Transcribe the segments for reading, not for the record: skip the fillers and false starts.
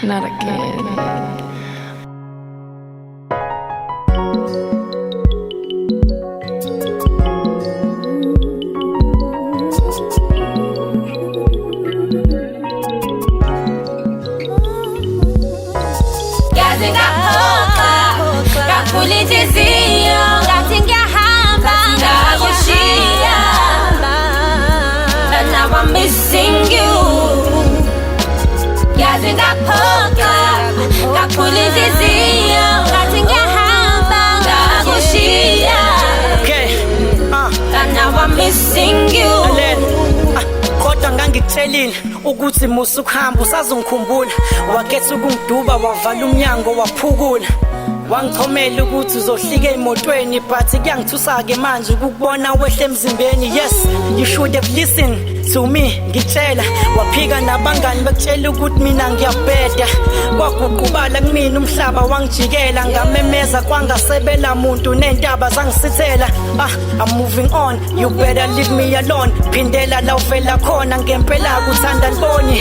Not again. Gazi ngaphoka kakhulu inhliziyo ngathi ngiyahamba ngakushiya, but now I'm missing you. Gazi ngaphoka kakhulu inhliziyo ngathi ngiyahamba ngakushiya, but now I'm missing you. Kodwa ngangikutshelile ukuthi musa ukuhamba usazongikhumbula, wakhetha ukungiduba wavala umnyango waphukula, wangichomela ukuthi uzohlika emotweni, but kuyangithusa-ke manje ukukubona wehle emzimbeni. Yes, you should have listened to me, ngitshela waphika nabangani bekutshela ukuthi mina ngiyabheda, kwaguqubala kumina umhlaba wangijikela, ngamemeza kwangasebela muntu nentaba zangisithela. I'm moving on, you better leave me alone, phindela la uvela khona ngempela kuthanda ntoni.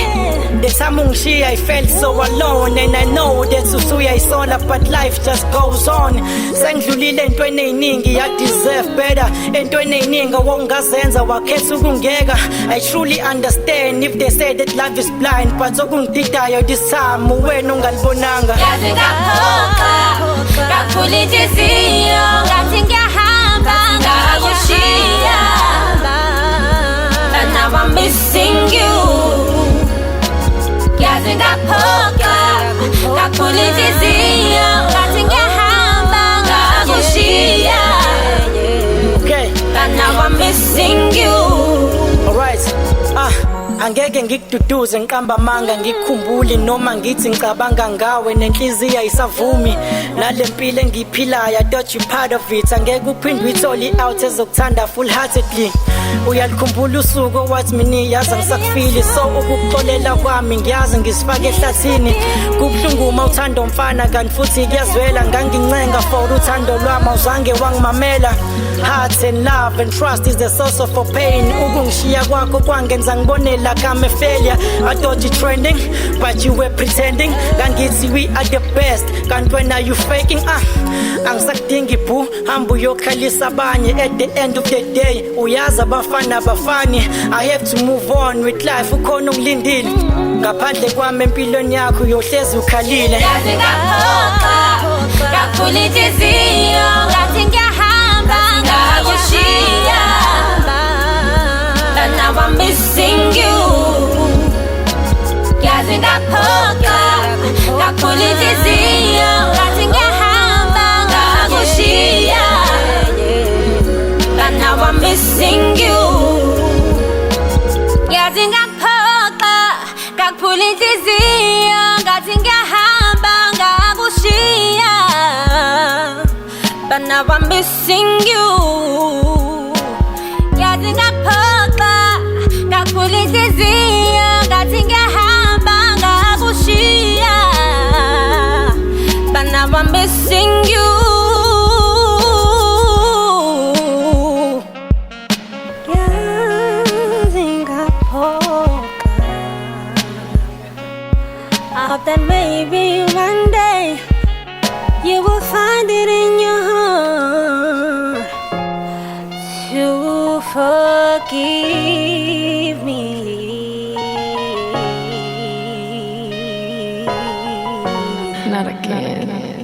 The time ungishiya I felt so alone, and I know that usuyayisola but life just goes on. Sengidlulile entweni eziningi I deserve better, entweni eziningi wongazenza wakhetha ukungeka. I truly understand if they say that love is blind, but okungididayo this time wena ungalibonanga. Gazi ngaphoka kakhulu inhliziyo ngathi ngiyahamba ngakushiya, but now I'm missing you. Gazi ngaphoka kakhulu inhliziyo ngathi ngiyahamba ngakushiya, but now I'm missing you. Alright, angeke ngikududuze ngiqamba amanga ngikukhumbule noma ngithi ngicabanga ngawe nenhliziyo ayisavumi nalempilo engiyiphilayo. I thought you part of it, angeke uphinde uyithole out ezokuthanda full heartedly. Uyalikhumbula usuku owathi mina yazi ngisakufili, so ukukuxolela kwami ngiyazi ngisifake ehlathini. Kubuhlungu uma uthanda umfana kanti futhi kuyazwela, ngangincenga for uthando lwami awuzange wangimamela. Heart and love and trust is the source of our pain. Ukungishiya kwakho kwangenza ngibone like I'm a failure. I thought you trending but you were pretending, kangithi we are the best kanti wena you faking. Angisakudingi boo, hamba uyokhalisa abanye. At the end of the day uyazi abafana abafani. I have to move on with life, ukhona ungilindile ngaphandle kwami empilweni yakho uyohlezi ukhalile. Gazi ngaphoka kakhulu inhliziyo ngathi ngiyahamba ngakushiya, but now I'm missing you. Gazi ngaphoka kakhulu inhliziyo ngathi ngiyahamba ngakushiya, but now I'm missing you. Gazi ngaphoka kakhulu inhliziyo ngathi ngiyahamba ngakushiya, but now I'm missing you. Gazi ngaphoka kakhulu inhliziyo ngathi ngiyahamba ngakushiya, but now I'm missing you. I hope that maybe one day you will find it in your heart to forgive me. Not again.